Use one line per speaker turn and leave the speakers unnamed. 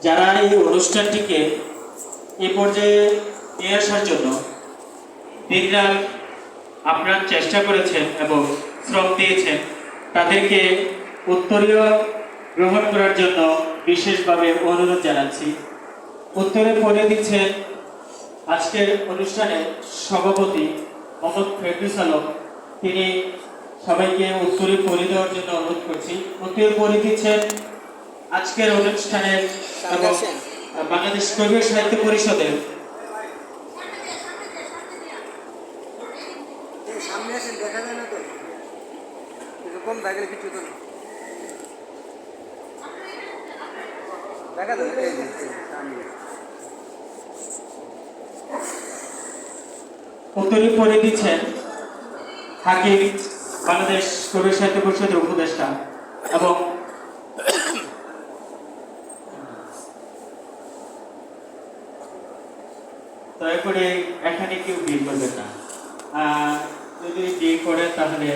যারা এই অনুষ্ঠানটিকে এ পর্যায়ে নিয়ে আসার জন্য দিনরাত আপনার চেষ্টা করেছেন এবং শ্রম দিয়েছেন, তাদেরকে উত্তরীয় গ্রহণ করার জন্য বিশেষভাবে অনুরোধ জানাচ্ছি। উত্তরে পড়ে দিচ্ছেন আজকের অনুষ্ঠানের সভাপতি মোহাম্মদ ফেরদৌস আলম। তিনি সবাইকে উত্তরে পড়ে দেওয়ার জন্য অনুরোধ করছি। উত্তরে পড়ে দিচ্ছেন আজকের অনুষ্ঠানের এবং বাংলাদেশ কবি সাহিত্য পরিষদের
সামনে আসেন, দেখা যায় না তো, এরকম দেখলে কিছু তো দেখা যায়।
উত্তরে পড়ে দিচ্ছেন হাকিম, বাংলাদেশ কবি সাহিত্য পরিষদের উপদেষ্টা। এবং দয়া করে এখানে কেউ বিয়ে করবেন না, যদি বিয়ে করেন তাহলে